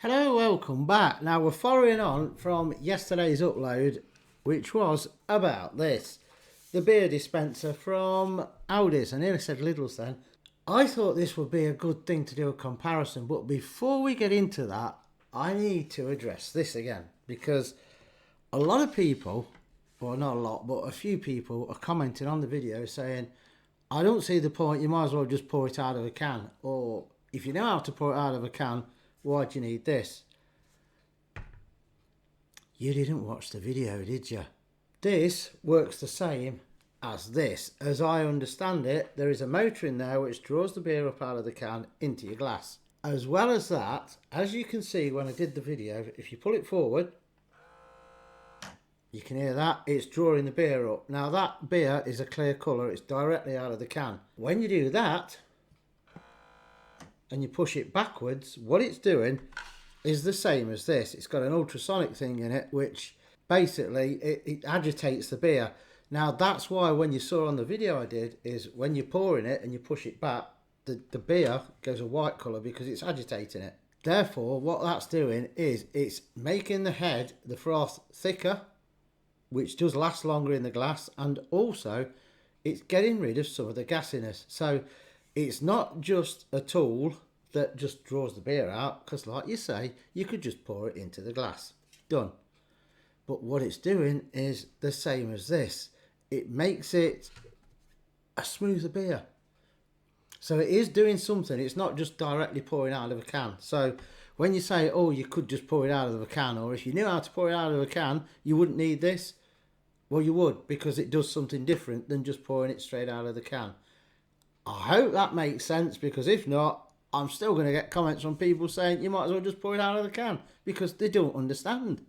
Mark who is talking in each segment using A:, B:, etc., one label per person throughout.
A: Hello, welcome back. Now we're following on from yesterday's upload, which was about this. The beer dispenser from Aldi's. I nearly said Lidl's then. I thought this would be a good thing to do a comparison, but before we get into that, I need to address this again. Because a lot of people, well not a lot, but a few people are commenting on the video saying, I don't see the point, you might as well just pour it out of a can. Or if you know how to pour it out of a can, why do you need this? You didn't watch the video, did you? This works the same as this. As I understand it, there is a motor in there which draws the beer up out of the can into your glass. As well as that, as you can see when I did the video, if you pull it forward, you can hear that, it's drawing the beer up. Now that beer is a clear colour, it's directly out of the can. When you do that, and you push it backwards, what it's doing is the same as this. It's got an ultrasonic thing in it, which basically it agitates the beer. Now that's why when you saw on the video I did, is when you're pouring it and you push it back, the beer goes a white colour because it's agitating it. Therefore, what that's doing is it's making the head, the froth, thicker, which does last longer in the glass, and also it's getting rid of some of the gassiness. So it's not just a tool that just draws the beer out, because like you say, you could just pour it into the glass. Done. But what it's doing is the same as this. It makes it a smoother beer. So it is doing something. It's not just directly pouring out of a can. So when you say, oh, you could just pour it out of a can, or if you knew how to pour it out of a can, you wouldn't need this. Well, you would, because it does something different than just pouring it straight out of the can. I hope that makes sense, because if not, I'm still going to get comments from people saying you might as well just pour it out of the can, because they don't understand.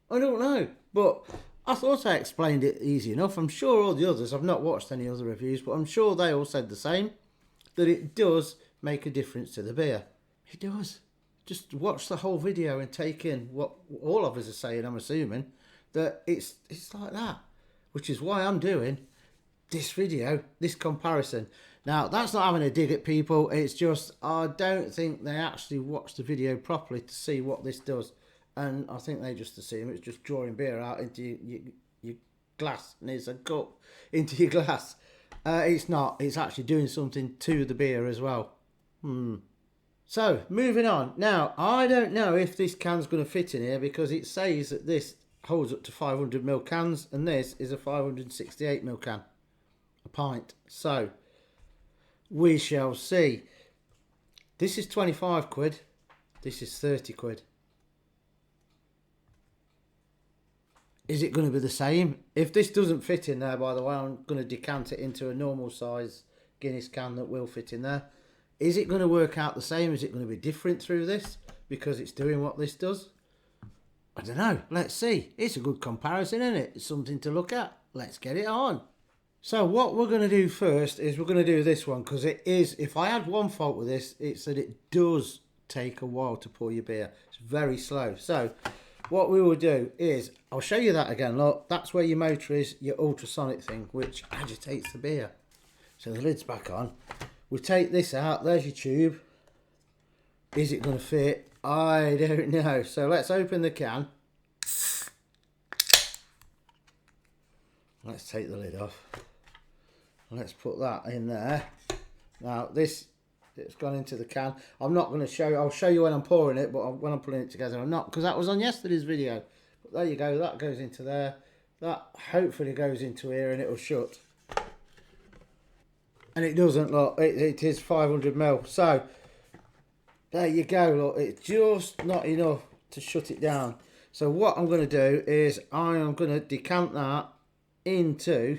A: I don't know, but I thought I explained it easy enough. I'm sure all the others, I've not watched any other reviews, but I'm sure they all said the same, that it does make a difference to the beer. It does. Just watch the whole video and take in what all of us are saying, I'm assuming, that it's like that, which is why I'm doing this video, this comparison. Now, that's not having a dig at people. It's just, I don't think they actually watched the video properly to see what this does. And I think they just assume it's just drawing beer out into your glass. And it's a cup into your glass. It's not. It's actually doing something to the beer as well. So, moving on. Now, I don't know if this can's going to fit in here, because it says that this holds up to 500ml cans. And this is a 568ml can. A pint. So we shall see. This is 25 quid. This is 30 quid. Is it going to be the same? If this doesn't fit in there, by the way, I'm going to decant it into a normal size Guinness can that will fit in there. Is it going to work out the same? Is it going to be different through this because it's doing what this does? I don't know. Let's see. It's a good comparison, isn't it? It's something to look at. Let's get it on. So what we're going to do first is we're going to do this one, because it is, if I had one fault with this, it's that it does take a while to pour your beer. It's very slow. So what we will do is, I'll show you that again. Look, that's where your motor is, your ultrasonic thing, which agitates the beer. So the lid's back on. We take this out. There's your tube. Is it going to fit? I don't know. So let's open the can. Let's take the lid off. Let's put that in there. Now this, it's gone into the can. I'm not going to show you. I'll show you when I'm pouring it, but when I'm putting it together, I'm not, because that was on yesterday's video. But there you go. That goes into there. That hopefully goes into here, and it'll shut. And it doesn't. Look, it is 500ml. So there you go. Look, it's just not enough to shut it down. So what I'm going to do is I am going to decant that into.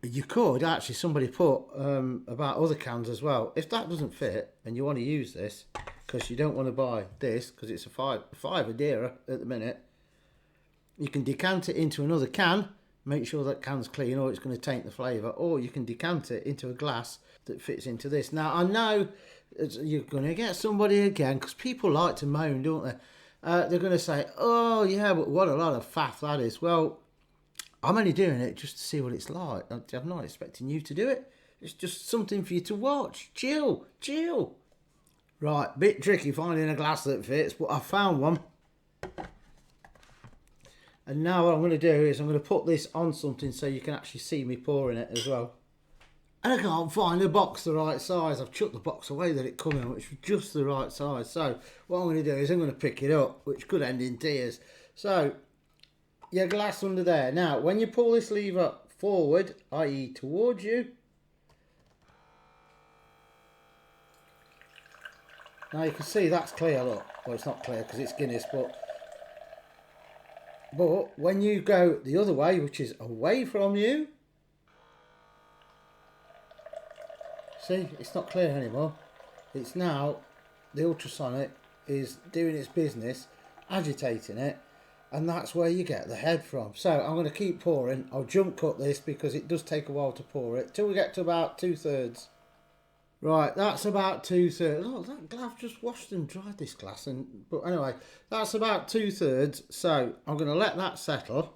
A: You could actually, somebody put about other cans as well. If that doesn't fit and you want to use this, because you don't want to buy this, because it's a five dearer at the minute, you can decant it into another can, make sure that can's clean, or it's going to taint the flavour, or you can decant it into a glass that fits into this. Now, I know you're going to get somebody again, because people like to moan, don't they? They're going to say, oh yeah, but what a lot of faff that is. Well, I'm only doing it just to see what it's like. I'm not expecting you to do it. It's just something for you to watch. Chill. Right, bit tricky finding a glass that fits, but I found one. And now what I'm going to do is I'm going to put this on something so you can actually see me pouring it as well. And I can't find a box the right size. I've chucked the box away that it come in, which was just the right size. So what I'm going to do is I'm going to pick it up, which could end in tears. So your glass under there. Now, when you pull this lever forward, i.e. towards you, now you can see that's clear, look. Well, it's not clear because it's Guinness, but when you go the other way, which is away from you, see, it's not clear anymore. It's now, the ultrasonic is doing its business, agitating it, and that's where you get the head from. So I'm going to keep pouring. I'll jump cut this because it does take a while to pour it, till we get to about 2/3. Right, that's about 2/3. Oh, that glove just washed and dried this glass. But anyway, that's about 2/3. So I'm going to let that settle.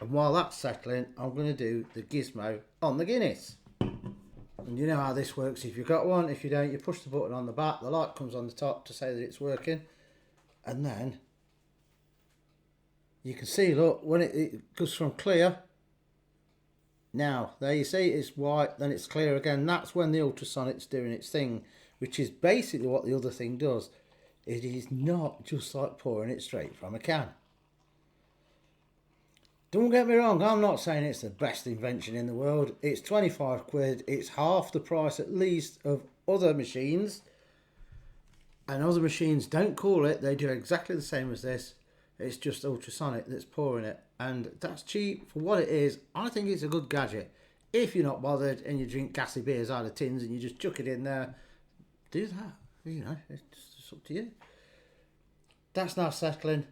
A: And while that's settling, I'm going to do the gizmo on the Guinness. And you know how this works if you've got one. If you don't, you push the button on the back. The light comes on the top to say that it's working. And then you can see, look, when it goes from clear. Now, there you see it's white, then it's clear again. That's when the ultrasonic's doing its thing, which is basically what the other thing does. It is not just like pouring it straight from a can. Don't get me wrong, I'm not saying it's the best invention in the world. It's 25 quid. It's half the price at least of other machines. And other machines don't call it. They do exactly the same as this. It's just ultrasonic that's pouring it. And that's cheap for what it is. I think it's a good gadget. If you're not bothered and you drink gassy beers out of tins and you just chuck it in there, do that. You know, it's up to you. That's now settling.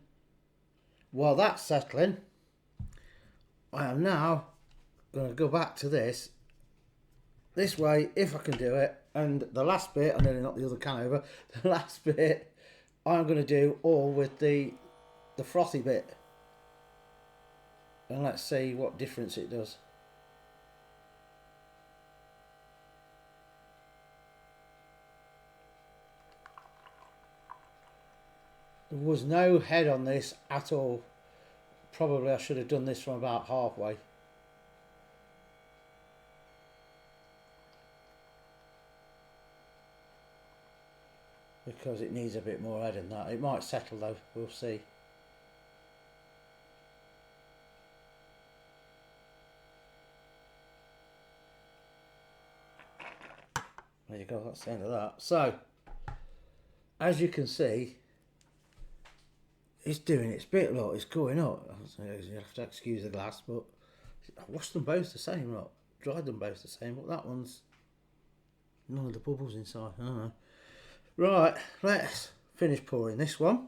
A: While that's settling, I am now going to go back to this way, if I can do it. And the last bit, I nearly knocked the other can over. The last bit, I'm going to do all with the frothy bit. And let's see what difference it does. There was no head on this at all. Probably I should have done this from about halfway. Because it needs a bit more head than that. It might settle though, we'll see. There you go, that's the end of that. So, as you can see, it's doing its bit, look, it's going up. You have to excuse the glass, but I washed them both the same, look. Dried them both the same, but that one's none of the bubbles inside, I don't know. Right, let's finish pouring this one.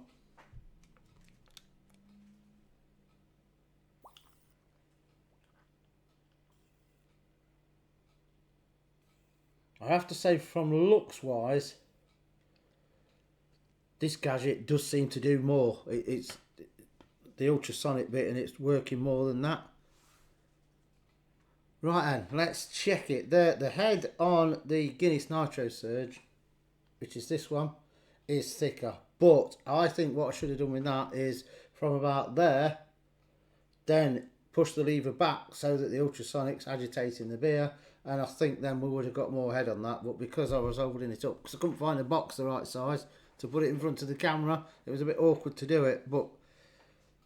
A: I have to say, from looks wise, this gadget does seem to do more. It's the ultrasonic bit and it's working more than that. Right then, let's check it. The head on the Guinness Nitrosurge, which is this one, is thicker. But I think what I should have done with that is from about there, then push the lever back so that the ultrasonic's agitating the beer. And I think then we would have got more head on that. But because I was holding it up, because I couldn't find a box the right size to put it in front of the camera, it was a bit awkward to do it. But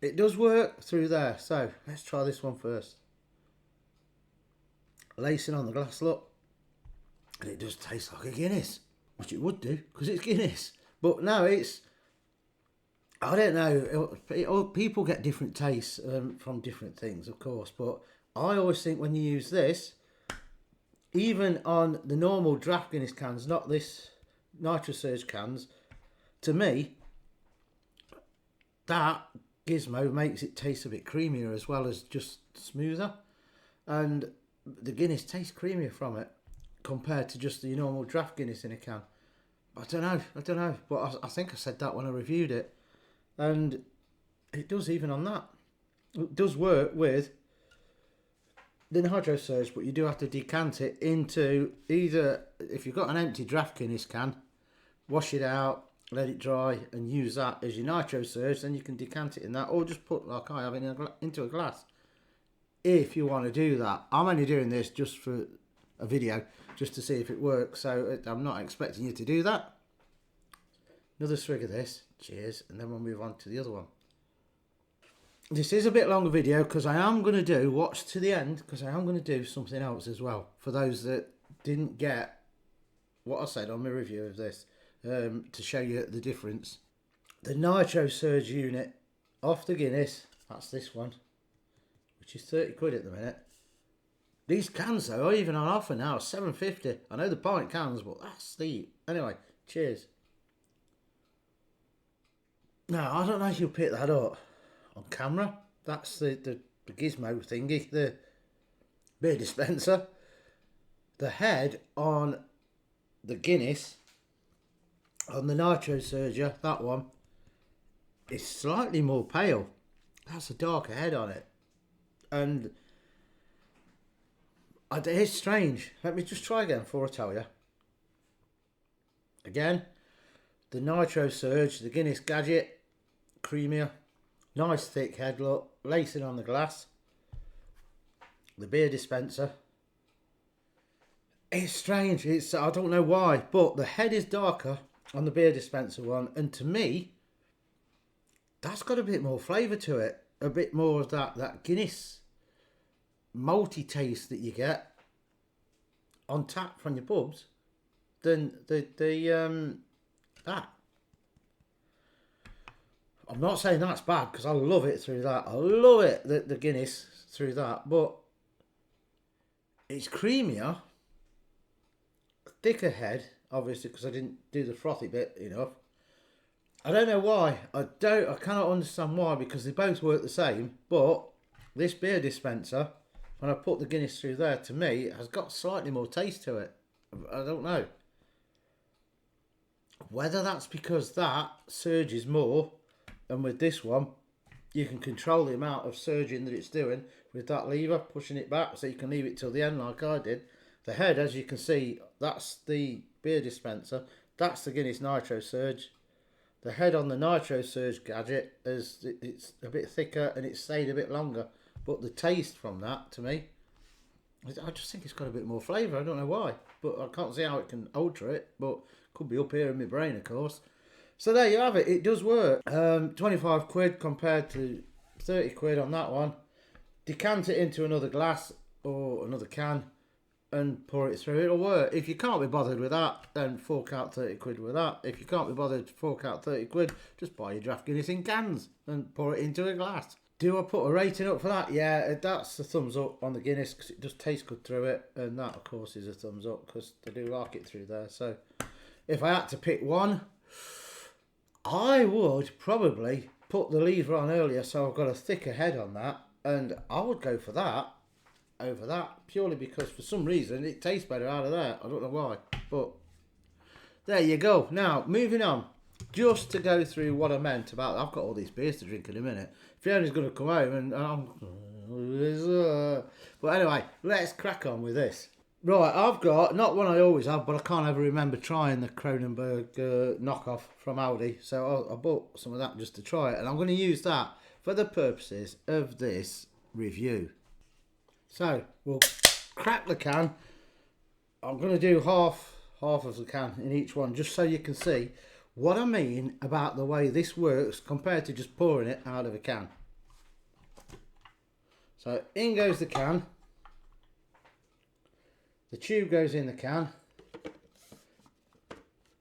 A: it does work through there. So let's try this one first. Lacing on the glass, look. And it does taste like a Guinness. Which it would do, because it's Guinness. But no, it's... I don't know. People get different tastes from different things, of course. But I always think when you use this, even on the normal draft Guinness cans, not this Nitrosurge cans, to me, that gizmo makes it taste a bit creamier as well as just smoother. And the Guinness tastes creamier from it compared to just the normal draft Guinness in a can. I don't know. But I think I said that when I reviewed it. And it does even on that. It does work with the Nitrosurge, but you do have to decant it into either, if you've got an empty draft Guinness can, wash it out, let it dry, and use that as your Nitrosurge. Then you can decant it in that, or just put, like I have, into a glass. If you want to do that, I'm only doing this just for a video, just to see if it works. So I'm not expecting you to do that. Another swig of this, cheers, and then we'll move on to the other one. This is a bit longer video because I am going to do, watch to the end, because I am going to do something else as well. For those that didn't get what I said on my review of this, to show you the difference. The Nitrosurge unit off the Guinness, that's this one, which is 30 quid at the minute. These cans though are even on offer now, £7.50. I know the pint cans, but that's steep. Anyway, cheers. Now, I don't know if you'll pick that up on camera. That's the gizmo thingy, the beer dispenser. The head on the Guinness, on the Nitrosurge, that one, is slightly more pale. That's a darker head on it. And it is strange. Let me just try again before I tell you. Again, the Nitrosurge, the Guinness Gadget, creamier, nice thick head look, lacing on the glass. The beer dispenser, it's strange. I don't know why, but the head is darker on the beer dispenser one, and to me, that's got a bit more flavour to it. A bit more of that Guinness malty taste that you get on tap from your pubs than that. I'm not saying that's bad because I love it through that. I love it, the Guinness through that, but it's creamier, thicker head, obviously because I didn't do the frothy bit enough. I don't know why. I cannot understand why, because they both work the same, but this beer dispenser, when I put the Guinness through there, to me, it has got slightly more taste to it. I don't know. Whether that's because that surges more, and with this one, you can control the amount of surging that it's doing with that lever, pushing it back, so you can leave it till the end like I did. The head, as you can see, that's the beer dispenser. That's the Guinness Nitrosurge. The head on the Nitrosurge gadget it's a bit thicker and it's stayed a bit longer. But the taste from that, to me, I just think it's got a bit more flavour. I don't know why, but I can't see how it can alter it. But could be up here in my brain, of course. So there you have it. It does work. 25 quid compared to 30 quid on that one. Decant it into another glass or another can and pour it through. It'll work. If you can't be bothered with that, then fork out 30 quid with that. If you can't be bothered to fork out 30 quid, just buy your draft Guinness in cans and pour it into a glass. Do I put a rating up for that? Yeah, that's a thumbs up on the Guinness because it does taste good through it. And that, of course, is a thumbs up because they do like it through there. So if I had to pick one, I would probably put the lever on earlier so I've got a thicker head on that. And I would go for that over that, purely because for some reason it tastes better out of there. I don't know why, but there you go. Now moving on, just to go through what I meant about, I've got all these beers to drink in a minute. Fiona's going to come home and but anyway, let's crack on with this. Right, I've got, not one I always have, but I can't ever remember trying the Kronenberg knockoff from Aldi, so I bought some of that just to try it, and I'm going to use that for the purposes of this review. So we'll crack the can. I'm going to do half of the can in each one, just so you can see what I mean about the way this works compared to just pouring it out of a can. So in goes the can. The tube goes in the can.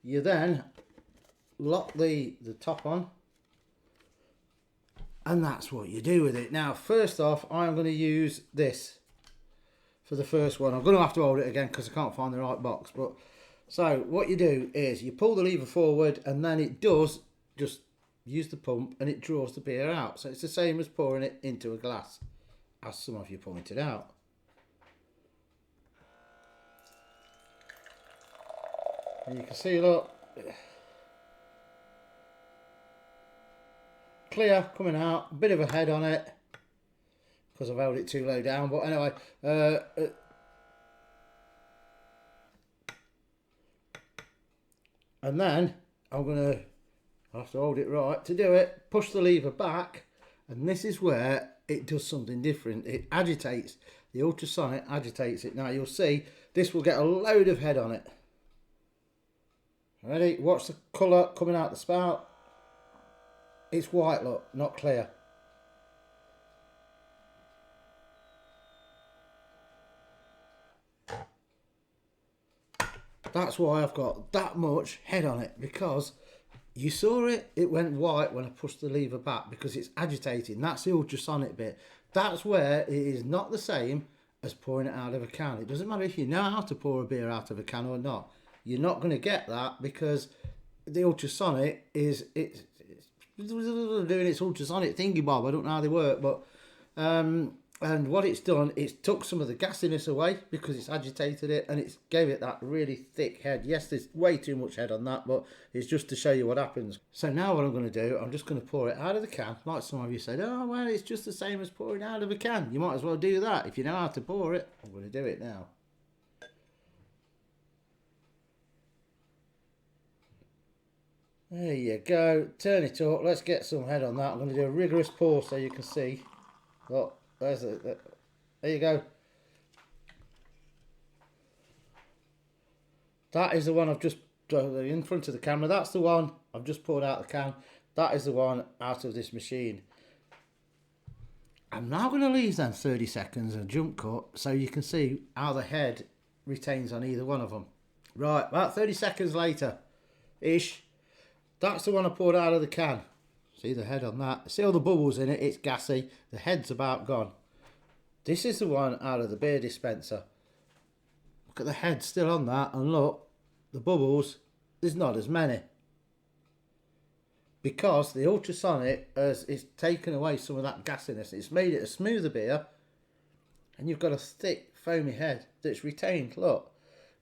A: You then lock the top on. And that's what you do with it. Now, first off, I'm going to use this for the first one. I'm going to have to hold it again because I can't find the right box. But so what you do is you pull the lever forward and then it does just use the pump and it draws the beer out. So it's the same as pouring it into a glass, as some of you pointed out. And you can see, look, clear coming out, a bit of a head on it because I've held it too low down, but anyway, And then I'm going to have to hold it right to do it, push the lever back, and this is where it does something different. It agitates, the ultrasonic agitates it. Now you'll see this will get a load of head on it. Ready? Watch the colour coming out the spout. It's white, look, not clear. That's why I've got that much head on it, because you saw it, it went white when I pushed the lever back because it's agitating. That's the ultrasonic bit. That's where it is not the same as pouring it out of a can. It doesn't matter if you know how to pour a beer out of a can or not. You're not going to get that because the ultrasonic is it's doing its ultrasonic thingy bob. I don't know how they work, but and what it's done, it's took some of the gassiness away because it's agitated it, and it's gave it that really thick head. Yes, there's way too much head on that, but it's just to show you what happens. So now what I'm going to do, I'm just going to pour it out of the can. Like some of you said, oh well, it's just the same as pouring out of a can. You might as well do that if you know how to pour it. I'm going to do it now. There you go. Turn it up. Let's get some head on that. I'm going to do a rigorous pour so you can see. Look, there's there you go. That is the one I've just in front of the camera. That's the one I've just poured out the can. That is the one out of this machine. I'm now going to leave them 30 seconds and jump cut so you can see how the head retains on either one of them. Right, about 30 seconds later ish. That's the one I poured out of the can. See the head on that? See all the bubbles in it? It's gassy. The head's about gone. This is the one out of the beer dispenser. Look at the head still on that, and look, the bubbles, there's not as many. Because the ultrasonic has taken away some of that gassiness. It's made it a smoother beer, and you've got a thick, foamy head that's retained. Look,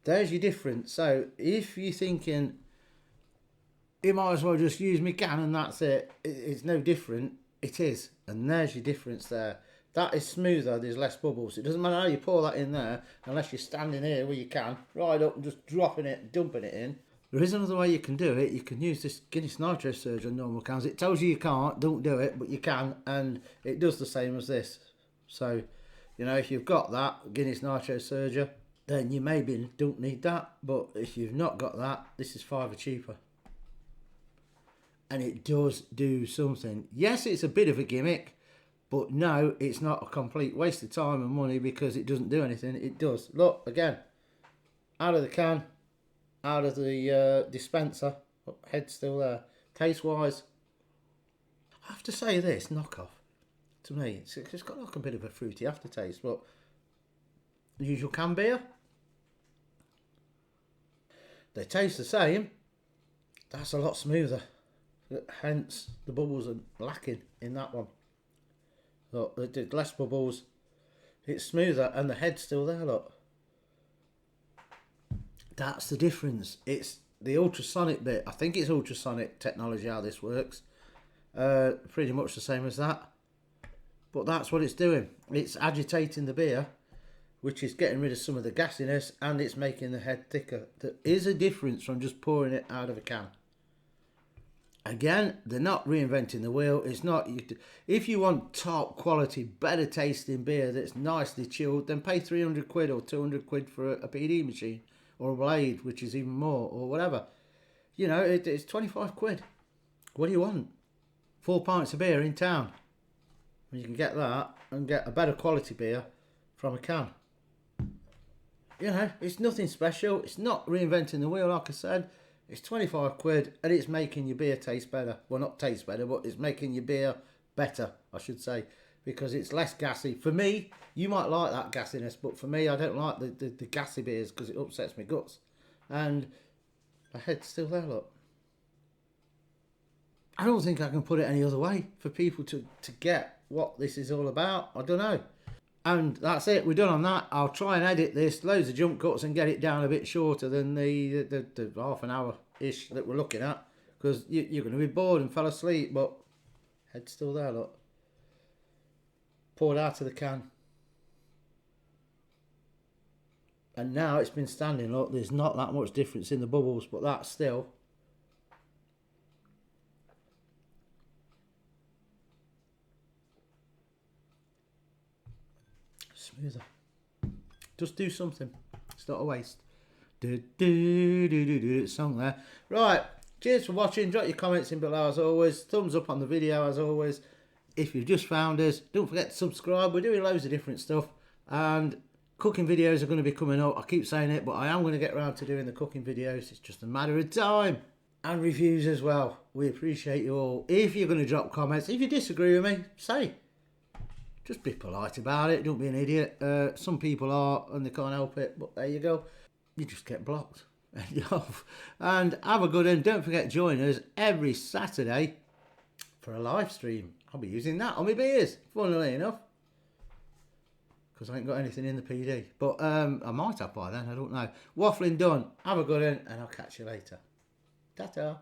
A: there's your difference. So if you're thinking, you might as well just use my can and that's it. It's no different. It is. And there's your difference there. That is smoother. There's less bubbles. It doesn't matter how you pour that in there unless you're standing here where you can. Right up and just dropping it, dumping it in. There is another way you can do it. You can use this Guinness Nitrosurge on normal cans. It tells you can't. Don't do it. But you can. And it does the same as this. So, you know, if you've got that Guinness Nitrosurge, then you maybe don't need that. But if you've not got that, this is £5 cheaper. And it does do something. Yes, it's a bit of a gimmick, but no, it's not a complete waste of time and money because it doesn't do anything. It does. Look, again, out of the can, out of the dispenser. Look, head's still there. Taste-wise, I have to say this, knockoff. To me, it's got like a bit of a fruity aftertaste, but the usual can beer, they taste the same. That's a lot smoother. Hence, the bubbles are lacking in that one. Look, there's less bubbles. It's smoother, and the head's still there. Look, that's the difference. It's the ultrasonic bit. I think it's ultrasonic technology how this works. Pretty much the same as that. But that's what it's doing. It's agitating the beer, which is getting rid of some of the gassiness, and it's making the head thicker. There is a difference from just pouring it out of a can. Again, they're not reinventing the wheel. It's not. If you want top quality, better tasting beer that's nicely chilled, then pay 300 quid or 200 quid for a PD machine or a blade, which is even more, or whatever. You know, it's 25 quid. What do you want? 4 pints of beer in town. You can get that and get a better quality beer from a can. You know, it's nothing special. It's not reinventing the wheel, like I said. It's 25 quid and it's making your beer taste better. Well, not taste better, but it's making your beer better, I should say, because it's less gassy. For me, you might like that gassiness, but for me, I don't like the gassy beers because it upsets my guts. And my head's still there, look. I don't think I can put it any other way for people to get what this is all about. I don't know. And that's it, we're done on that. I'll try and edit this, loads of jump cuts, and get it down a bit shorter than the half an hour-ish that we're looking at. Because you're going to be bored and fell asleep, but head's still there, look. Poured out of the can. And now it's been standing, look, there's not that much difference in the bubbles, but that's still smoother. Just do something. It's not a waste. Do do do do do. Song there. Right. Cheers for watching. Drop your comments in below as always. Thumbs up on the video as always. If you've just found us, don't forget to subscribe. We're doing loads of different stuff, and cooking videos are going to be coming up. I keep saying it, but I am going to get around to doing the cooking videos. It's just a matter of time. And reviews as well. We appreciate you all. If you're going to drop comments, if you disagree with me, say. Just be polite about it. Don't be an idiot. Some people are and they can't help it, but there you go. You just get blocked. And have a good one. Don't forget to join us every Saturday for a live stream. I'll be using that on my beers, funnily enough, because I ain't got anything in the PD. But I might have by then, I don't know. Waffling done. Have a good one, and I'll catch you later. Ta-ta.